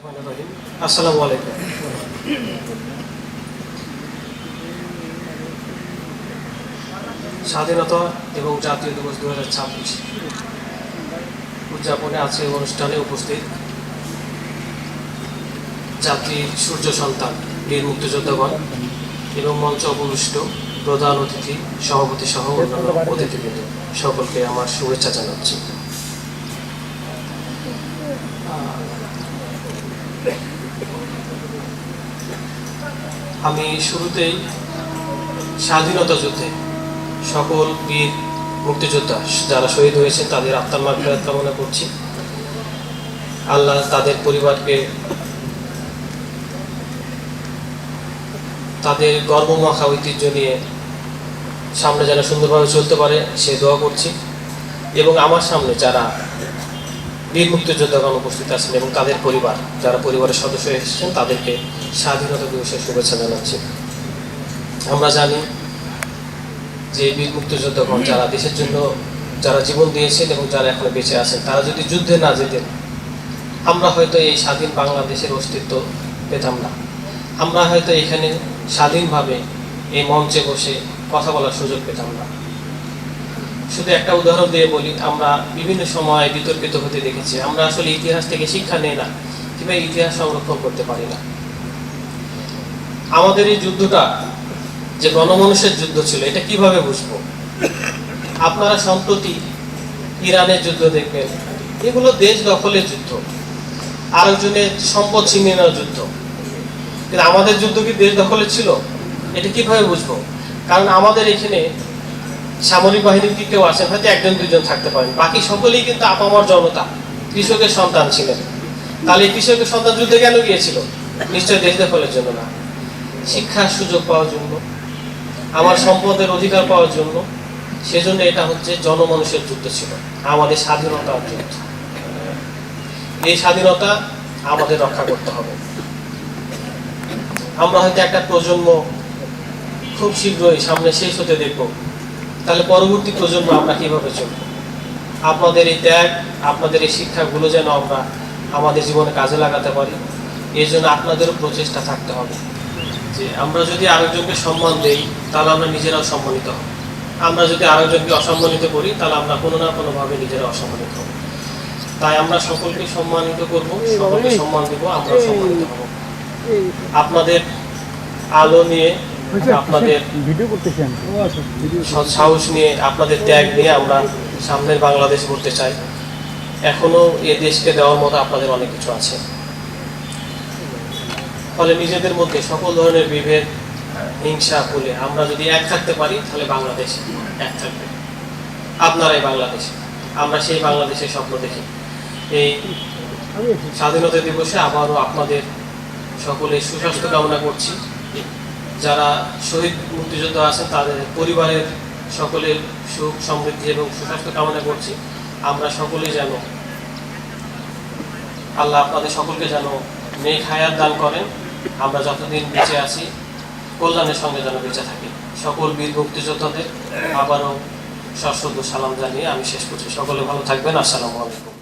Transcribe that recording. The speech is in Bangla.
আসসালামু আলাইকুম। স্বাধীনতা এবং জাতীয় দিবস 2026 উদযাপনে আছে অনুষ্ঠানে উপস্থিত জাতির সূর্য সন্তান বীর মুক্তিযোদ্ধাগণ এবং মঞ্চে উপবিষ্ট প্রধান অতিথি, সভাপতি সহ অন্যান্য অতিথিবৃন্দ সকলকে আমার শুভেচ্ছা জানাচ্ছি। আমি শুরুতেই স্বাধীনতা যুদ্ধে সকল বীর মুক্তিযোদ্ধা যারা শহীদ হয়েছে তাদের আত্মার মাগফিরাত কামনা করছি। আল্লাহ তাদের পরিবারকে তাদের গর্বমাখা ঐতিহ্য নিয়ে সামনে যেন সুন্দরভাবে চলতে পারে সে দোয়া করছি। এবং আমার সামনে যারা বীর মুক্তিযোদ্ধাগণ উপস্থিত আছেন এবং তাদের পরিবার, যারা পরিবারের সদস্য এসেছেন, তাদেরকে স্বাধীনতা দিবসের শুভেচ্ছা জানাচ্ছি। আমরা জানি যে বীর মুক্তিযোদ্ধাগণ যারা দেশের জন্য যারা জীবন দিয়েছেন এবং যারা এখনো বেঁচে আছেন, তারা যদি যুদ্ধে না যেতেন আমরা হয়তো এই স্বাধীন বাংলাদেশের অস্তিত্ব পেতাম না। আমরা হয়তো এখানে স্বাধীনভাবে এই মঞ্চে বসে কথা বলার সুযোগ পেতাম না। শুধু একটা উদাহরণ দিয়ে বলি, আমরা বিভিন্ন সময় বিতর্কিত হতে দেখেছি। আমরা আসলে ইতিহাস থেকে শিক্ষা নেই না কিংবা ইতিহাস সংরক্ষণ করতে পারি না। আমাদের এই যুদ্ধটা যে গণমানুষের যুদ্ধ ছিল, এটা কিভাবে বুঝবো? আপনারা সম্প্রতি ইরানের যুদ্ধ দেখবেন, এগুলো দেশ দখলের যুদ্ধ, আরেকজনের সম্পদ ছিনিয়ে নেওয়ার যুদ্ধ। কিন্তু আমাদের যুদ্ধ কি দেশ দখলের ছিল? এটা কিভাবে বুঝবো? কারণ আমাদের এখানে সামরিক বাহিনীর কি কেউ আছেন? হয়তো একজন দুজন থাকতে পারেন, বাকি সকলেই কিন্তু আপামর জনতা, কৃষকের সন্তান ছিলেন। তাহলে কৃষকের সন্তান যুদ্ধে কেন গিয়েছিল? নিশ্চয় দেশ দখলের জন্য না, শিক্ষার সুযোগ পাওয়ার জন্য, আমার সম্পদের অধিকার পাওয়ার জন্য। সেজন্য এটা হচ্ছে জনমানুষের যুদ্ধ ছিল, আমাদের স্বাধীনতার যুদ্ধ। এই স্বাধীনতা আমাদের রক্ষা করতে হবে। আমরা হয়তো একটা প্রজন্ম খুব শীঘ্রই সামনে শেষ হতে দেখব, তাহলে পরবর্তী প্রজন্ম আমরা কিভাবে চলব? আপনাদের এই ত্যাগ, আপনাদের এই শিক্ষাগুলো যেন আমরা আমাদের জীবনে কাজে লাগাতে পারি, এর জন্য আপনাদেরও প্রচেষ্টা থাকতে হবে। যে আমরা যদি আরেকজনকে সম্মান দেই তাহলে আমরা নিজেরাও সম্মানিত হব। আমরা যদি আরেকজনকে অসম্মানিত করি তাহলে আমরা কোনো না কোনোভাবে নিজেরা অসম্মানিত হব। তাই আমরা সকলকে সম্মানিত করব, সকলকে সম্মান দেব, আমরাও সম্মানিত হব। আপনাদের আলো নিয়ে, আপনাদের সাহস নিয়ে, আপনাদের ত্যাগ নিয়ে আমরা সামনের বাংলাদেশ গড়তে চাই। এখনো এ দেশকে দেওয়ার মতো আপনাদের অনেক কিছু আছে। ফলে নিজেদের মধ্যে সকল ধরনের বিভেদ, হিংসা ভুলে আমরা যদি এক থাকতে পারি তাহলে বাংলাদেশ এক থাকবে। আপনারাই বাংলাদেশ, আমরা সেই বাংলাদেশের স্বপ্ন দেখি। এই স্বাধীনতা দিবসে আবারও আপনাদের সকলের সুস্বাস্থ্য কামনা করছি। যারা শহীদ মুক্তিযোদ্ধা আছেন তাদের পরিবারের সকলের সুখ সমৃদ্ধি এবং সুস্বাস্থ্য কামনা করছি। আমরা সকলেই যেন আল্লাহ আপনাদের সকলকে যেন নেক হায়াত দান করেন। আমরা যতদিন বেঁচে আছি কল্যাণের সঙ্গে যেন বেঁচে থাকি। সকল বীর মুক্তিযোদ্ধাদের আবারও সশ্রদ্ধ সালাম জানিয়ে আমি শেষ করছি। সকলে ভালো থাকবেন। আসসালামু আলাইকুম।